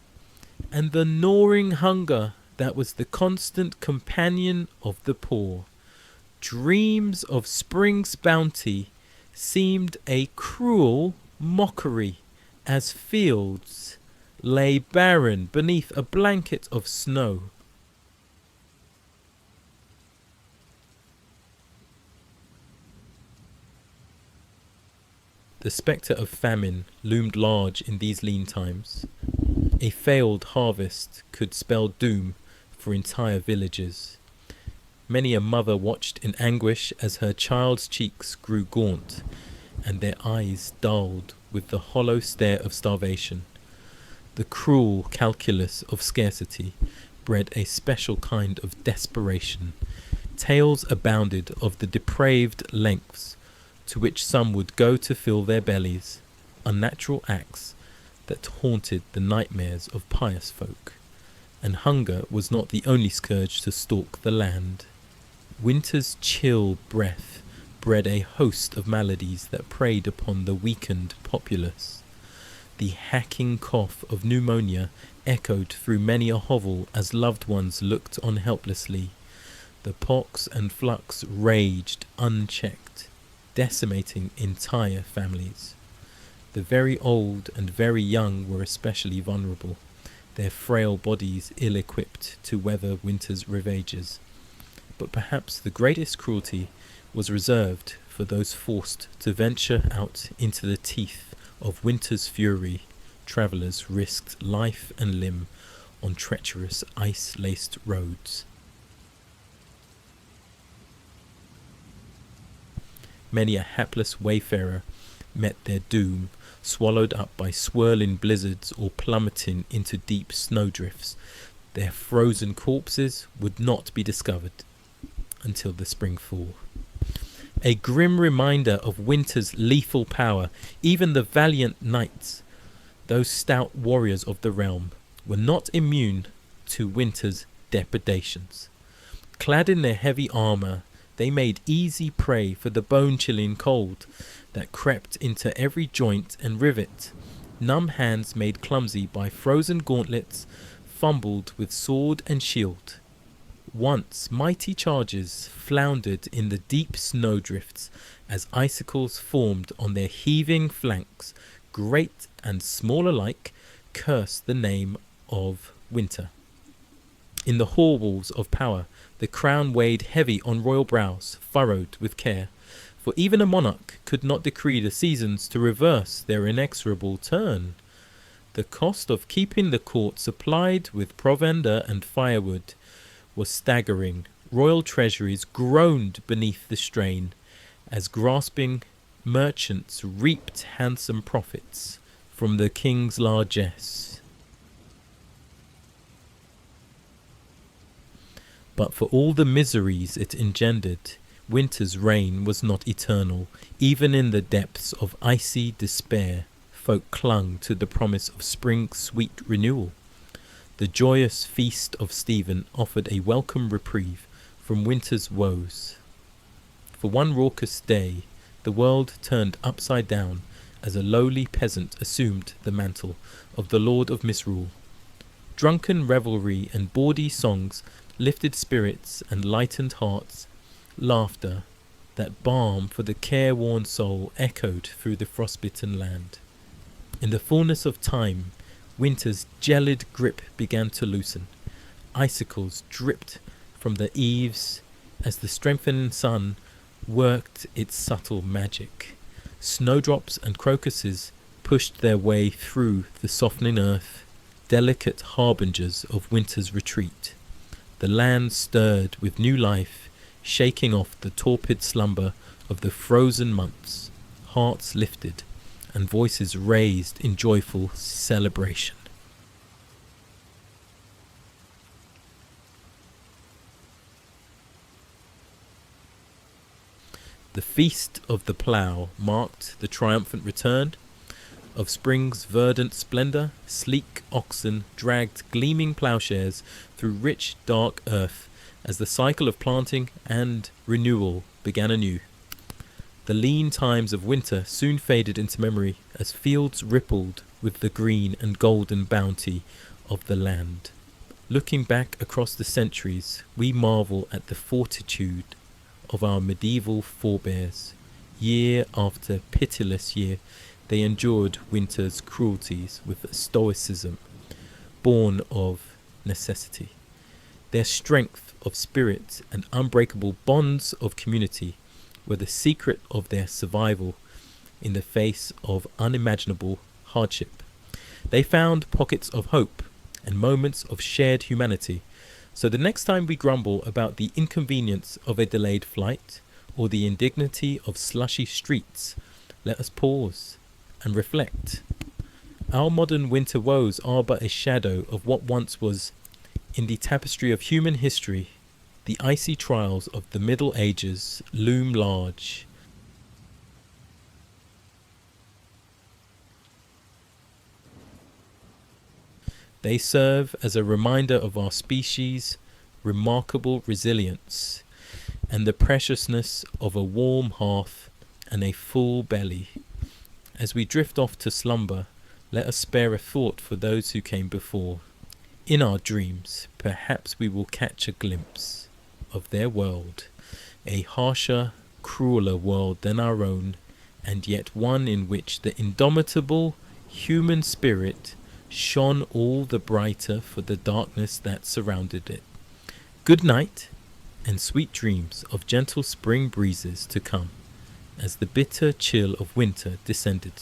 and the gnawing hunger that was the constant companion of the poor. Dreams of spring's bounty seemed a cruel mockery as fields lay barren beneath a blanket of snow. The spectre of famine loomed large in these lean times. A failed harvest could spell doom for entire villages. Many a mother watched in anguish as her child's cheeks grew gaunt and their eyes dulled with the hollow stare of starvation. The cruel calculus of scarcity bred a special kind of desperation. Tales abounded of the depraved lengths to which some would go to fill their bellies, unnatural acts that haunted the nightmares of pious folk. And hunger was not the only scourge to stalk the land. Winter's chill breath bred a host of maladies that preyed upon the weakened populace. The hacking cough of pneumonia echoed through many a hovel as loved ones looked on helplessly. The pox and flux raged unchecked, decimating entire families. The very old and very young were especially vulnerable, their frail bodies ill-equipped to weather winter's ravages. But perhaps the greatest cruelty was reserved for those forced to venture out into the teeth of winter's fury. Travellers risked life and limb on treacherous ice-laced roads. Many a hapless wayfarer met their doom, swallowed up by swirling blizzards or plummeting into deep snowdrifts. Their frozen corpses would not be discovered until the spring thaw. A grim reminder of winter's lethal power. Even the valiant knights, those stout warriors of the realm, were not immune to winter's depredations. Clad in their heavy armour, they made easy prey for the bone-chilling cold that crept into every joint and rivet. Numb hands made clumsy by frozen gauntlets fumbled with sword and shield. Once mighty chargers floundered in the deep snowdrifts as icicles formed on their heaving flanks. Great and small alike cursed the name of winter. In the hall walls of power, the crown weighed heavy on royal brows, furrowed with care. For even a monarch could not decree the seasons to reverse their inexorable turn. The cost of keeping the court supplied with provender and firewood was staggering. Royal treasuries groaned beneath the strain as grasping merchants reaped handsome profits from the king's largesse. But for all the miseries it engendered, winter's reign was not eternal. Even in the depths of icy despair, folk clung to the promise of spring's sweet renewal. The joyous feast of Stephen offered a welcome reprieve from winter's woes. For one raucous day, the world turned upside down as a lowly peasant assumed the mantle of the lord of misrule. Drunken revelry and bawdy songs lifted spirits and lightened hearts. Laughter, that balm for the careworn soul, echoed through the frostbitten land. In the fullness of time, winter's gelid grip began to loosen. Icicles dripped from the eaves as the strengthening sun worked its subtle magic. Snowdrops and crocuses pushed their way through the softening earth, delicate harbingers of winter's retreat. The land stirred with new life, shaking off the torpid slumber of the frozen months. Hearts lifted and voices raised in joyful celebration. The feast of the plough marked the triumphant return of spring's verdant splendour. Sleek oxen dragged gleaming ploughshares through rich, dark earth as the cycle of planting and renewal began anew. The lean times of winter soon faded into memory as fields rippled with the green and golden bounty of the land. Looking back across the centuries, we marvel at the fortitude of our medieval forebears. Year after pitiless year, they endured winter's cruelties with a stoicism born of necessity. Their strength of spirit and unbreakable bonds of community were the secret of their survival in the face of unimaginable hardship. They found pockets of hope and moments of shared humanity. So the next time we grumble about the inconvenience of a delayed flight or the indignity of slushy streets, let us pause and reflect. Our modern winter woes are but a shadow of what once was. In the tapestry of human history, the icy trials of the Middle Ages loom large. They serve as a reminder of our species' remarkable resilience and the preciousness of a warm hearth and a full belly. As we drift off to slumber, let us spare a thought for those who came before. In our dreams, perhaps we will catch a glimpse of their world, a harsher, crueler world than our own, and yet one in which the indomitable human spirit shone all the brighter for the darkness that surrounded it. Good night, and sweet dreams of gentle spring breezes to come, as the bitter chill of winter descended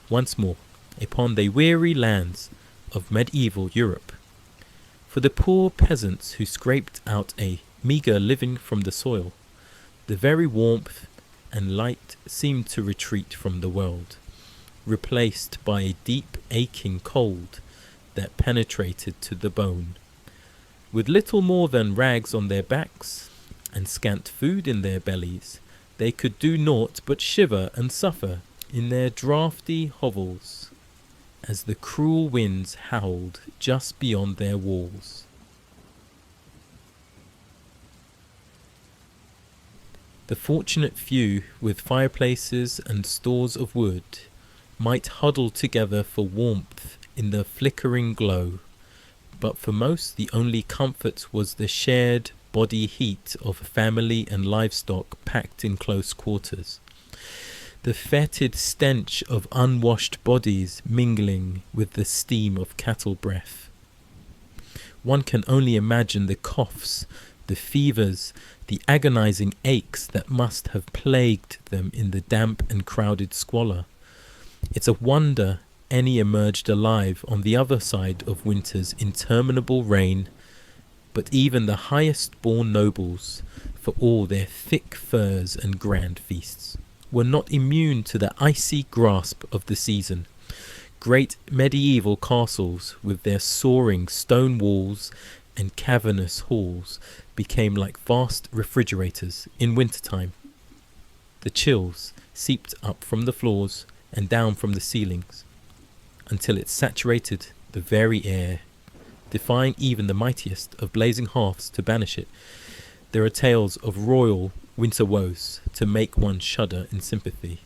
once more upon the weary lands of medieval Europe. For the poor peasants who scraped out a meagre living from the soil, the very warmth and light seemed to retreat from the world, replaced by a deep aching cold that penetrated to the bone. With little more than rags on their backs and scant food in their bellies, they could do naught but shiver and suffer in their draughty hovels as the cruel winds howled just beyond their walls. The fortunate few, with fireplaces and stores of wood, might huddle together for warmth in the flickering glow, but for most the only comfort was the shared body heat of family and livestock packed in close quarters. The fetid stench of unwashed bodies mingling with the steam of cattle breath. One can only imagine the coughs, the fevers, the agonizing aches that must have plagued them in the damp and crowded squalor. It's a wonder any emerged alive on the other side of winter's interminable reign, but even the highest-born nobles, for all their thick furs and grand feasts, were not immune to the icy grasp of the season. Great medieval castles, with their soaring stone walls and cavernous halls, became like vast refrigerators in wintertime. The chills seeped up from the floors and down from the ceilings, until it saturated the very air, defying even the mightiest of blazing hearths to banish it. There are tales of royal winter woes to make one shudder in sympathy.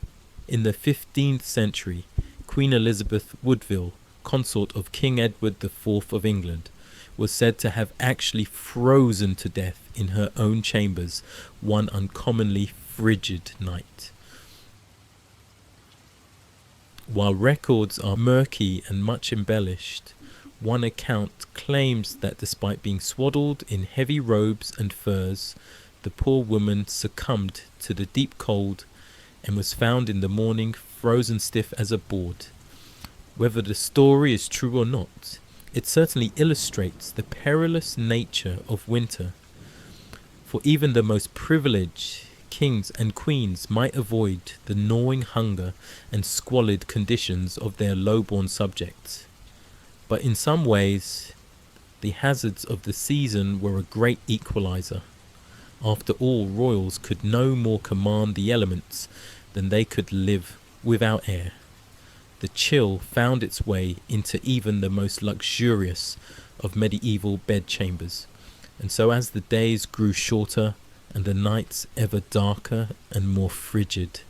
In the 15th century, Queen Elizabeth Woodville, consort of King Edward IV of England, was said to have actually frozen to death in her own chambers one uncommonly frigid night. While records are murky and much embellished, one account claims that despite being swaddled in heavy robes and furs, the poor woman succumbed to the deep cold and was found in the morning frozen stiff as a board. Whether the story is true or not, it certainly illustrates the perilous nature of winter. For even the most privileged kings and queens might avoid the gnawing hunger and squalid conditions of their low-born subjects. But in some ways, the hazards of the season were a great equalizer. After all, royals could no more command the elements than they could live without air. The chill found its way into even the most luxurious of medieval bedchambers, and so as the days grew shorter and the nights ever darker and more frigid,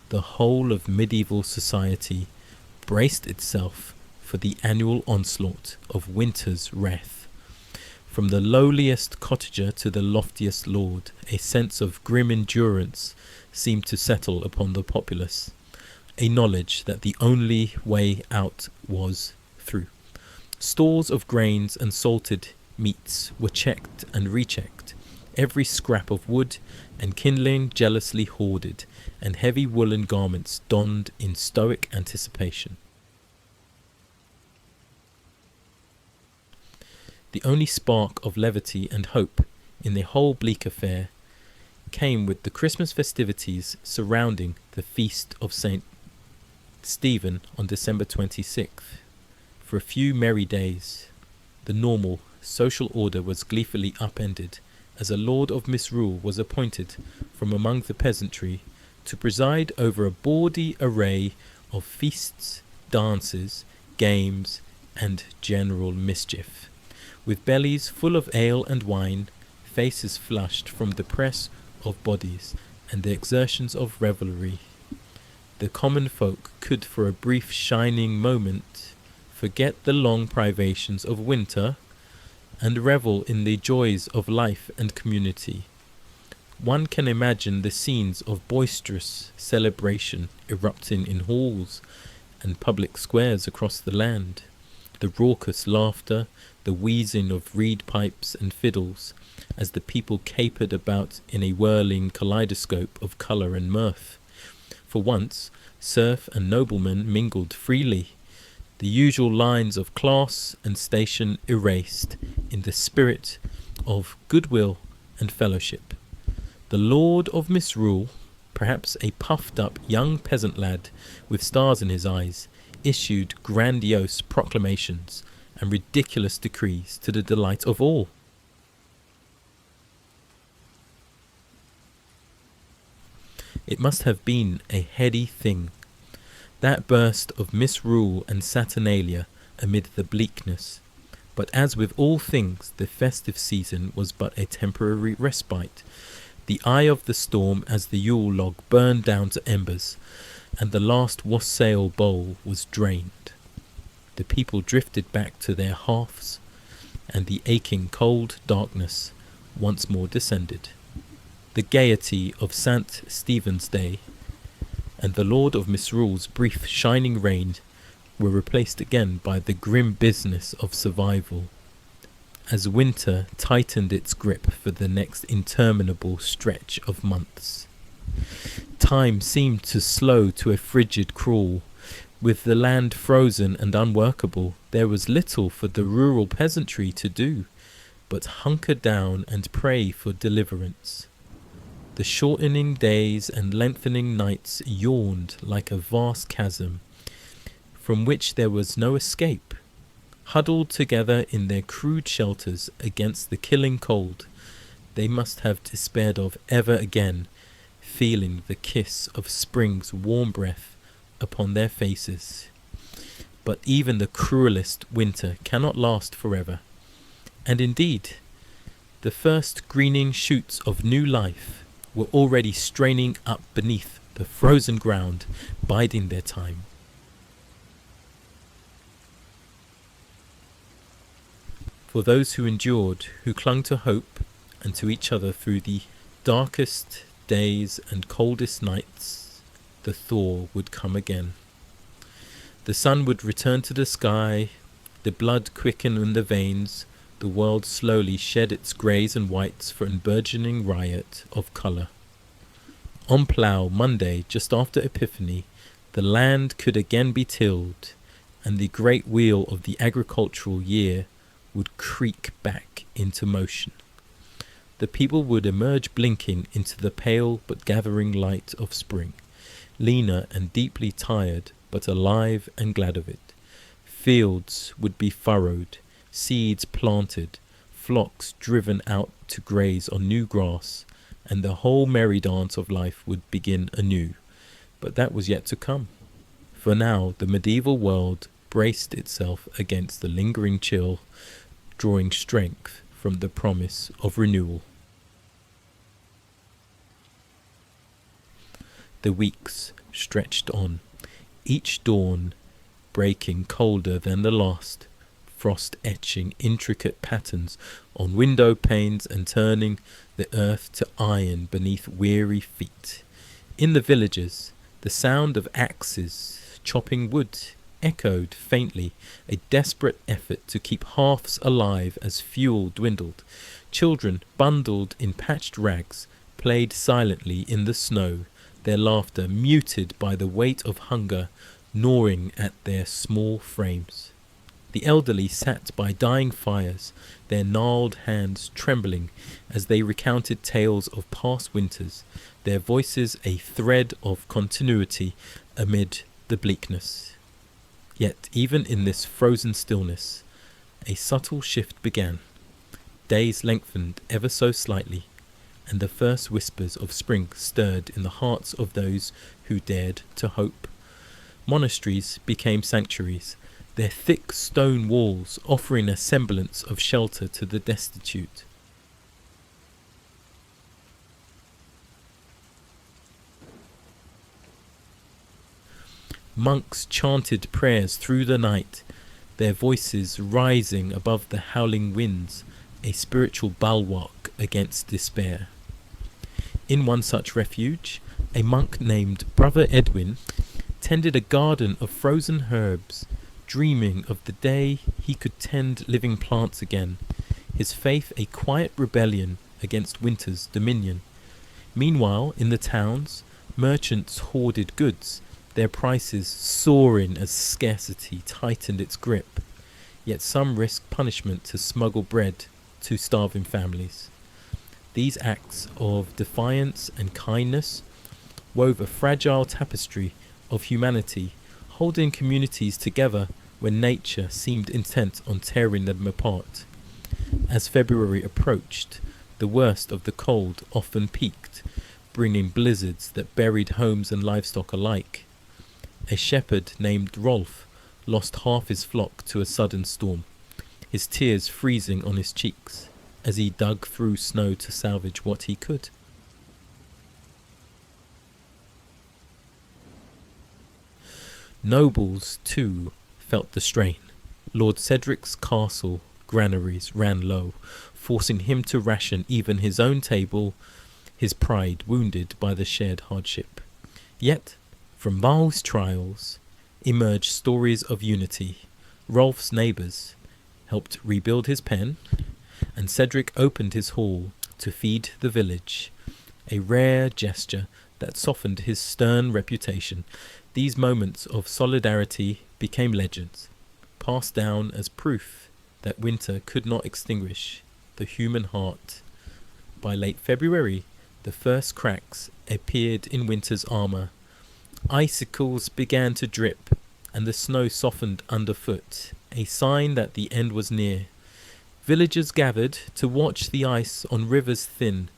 the whole of medieval society braced itself for the annual onslaught of winter's wrath. From the lowliest cottager to the loftiest lord, a sense of grim endurance seemed to settle upon the populace, a knowledge that the only way out was through. Stores of grains and salted meats were checked and rechecked, every scrap of wood and kindling jealously hoarded, and heavy woolen garments donned in stoic anticipation. The only spark of levity and hope in the whole bleak affair came with the Christmas festivities surrounding the feast of St. Stephen on December 26th. For a few merry days, the normal social order was gleefully upended, as a lord of misrule was appointed from among the peasantry to preside over a bawdy array of feasts, dances, games, and general mischief. With bellies full of ale and wine, faces flushed from the press of bodies and the exertions of revelry, the common folk could for a brief shining moment forget the long privations of winter and revel in the joys of life and community. One can imagine the scenes of boisterous celebration erupting in halls and public squares across the land, the raucous laughter, the wheezing of reed pipes and fiddles, as the people capered about in a whirling kaleidoscope of colour and mirth. For once, serf and nobleman mingled freely, the usual lines of class and station erased in the spirit of goodwill and fellowship. The lord of misrule, perhaps a puffed-up young peasant lad with stars in his eyes, issued grandiose proclamations and ridiculous decrees to the delight of all. It must have been a heady thing, that burst of misrule and saturnalia amid the bleakness. But as with all things, the festive season was but a temporary respite. the eye of the storm as the Yule log burned down to embers, and the last wassail bowl was drained. The people drifted back to their hearths, and the aching cold darkness once more descended. The gaiety of St. Stephen's Day and the Lord of Misrule's brief shining reign were replaced again by the grim business of survival, as winter tightened its grip for the next interminable stretch of months. Time seemed to slow to a frigid crawl. With the land frozen and unworkable, there was little for the rural peasantry to do but hunker down and pray for deliverance. The shortening days and lengthening nights yawned like a vast chasm, from which there was no escape. Huddled together in their crude shelters against the killing cold, they must have despaired of ever again feeling the kiss of spring's warm breath upon their faces. But even the cruelest winter cannot last forever, and indeed, the first greening shoots of new life were already straining up beneath the frozen ground, biding their time. For those who endured, who clung to hope and to each other through the darkest days and coldest nights, the thaw would come again. The sun would return to the sky, the blood quicken in the veins, the world slowly shed its greys and whites for a burgeoning riot of colour. On Plough Monday, just after Epiphany, the land could again be tilled, and the great wheel of the agricultural year would creak back into motion. The people would emerge blinking into the pale but gathering light of spring, leaner and deeply tired, but alive and glad of it. Fields would be furrowed, seeds planted, flocks driven out to graze on new grass, and the whole merry dance of life would begin anew. But that was yet to come. For now the medieval world braced itself against the lingering chill, drawing strength from the promise of renewal. The weeks stretched on, each dawn breaking colder than the last, frost etching intricate patterns on window panes and turning the earth to iron beneath weary feet. In the villages, the sound of axes chopping wood echoed faintly, a desperate effort to keep hearths alive as fuel dwindled. Children, bundled in patched rags, played silently in the snow, their laughter muted by the weight of hunger gnawing at their small frames. The elderly sat by dying fires, their gnarled hands trembling as they recounted tales of past winters, their voices a thread of continuity amid the bleakness. Yet even in this frozen stillness, a subtle shift began. Days lengthened ever so slightly, and the first whispers of spring stirred in the hearts of those who dared to hope. Monasteries became sanctuaries, their thick stone walls offering a semblance of shelter to the destitute. Monks chanted prayers through the night, their voices rising above the howling winds, a spiritual bulwark against despair. In one such refuge, a monk named Brother Edwin tended a garden of frozen herbs, dreaming of the day he could tend living plants again, his faith a quiet rebellion against winter's dominion. Meanwhile, in the towns, merchants hoarded goods, their prices soaring as scarcity tightened its grip. Yet some risked punishment to smuggle bread to starving families. These acts of defiance and kindness wove a fragile tapestry of humanity, holding communities together when nature seemed intent on tearing them apart. As February approached, the worst of the cold often peaked, bringing blizzards that buried homes and livestock alike. A shepherd named Rolf lost half his flock to a sudden storm, his tears freezing on his cheeks as he dug through snow to salvage what he could. Nobles, too, felt the strain. Lord Cedric's castle granaries ran low, forcing him to ration even his own table, his pride wounded by the shared hardship. Yet, from Marl's trials emerged stories of unity. Rolf's neighbours helped rebuild his pen, and Cedric opened his hall to feed the village, a rare gesture that softened his stern reputation. These moments of solidarity became legends, passed down as proof that winter could not extinguish the human heart. By late February, the first cracks appeared in winter's armour. Icicles began to drip, and the snow softened underfoot, a sign that the end was near. Villagers gathered to watch the ice on rivers thin,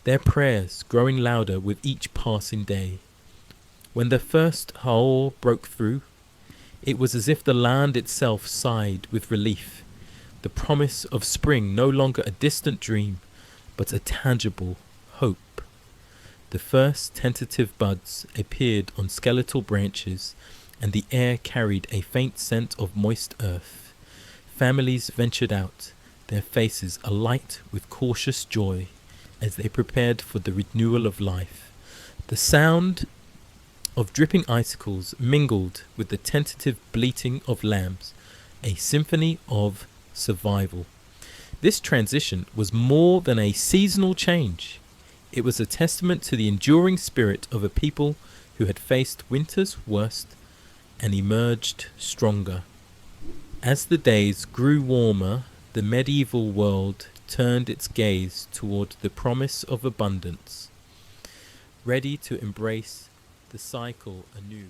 their prayers growing louder with each passing day. When the first howl broke through, it was as if the land itself sighed with relief, the promise of spring no longer a distant dream, but a tangible hope. The first tentative buds appeared on skeletal branches, and the air carried a faint scent of moist earth. Families ventured out, their faces alight with cautious joy as they prepared for the renewal of life. The sound of dripping icicles mingled with the tentative bleating of lambs, a symphony of survival. This transition was more than a seasonal change. It was a testament to the enduring spirit of a people who had faced winter's worst and emerged stronger. As the days grew warmer, the medieval world turned its gaze toward the promise of abundance, ready to embrace the cycle anew.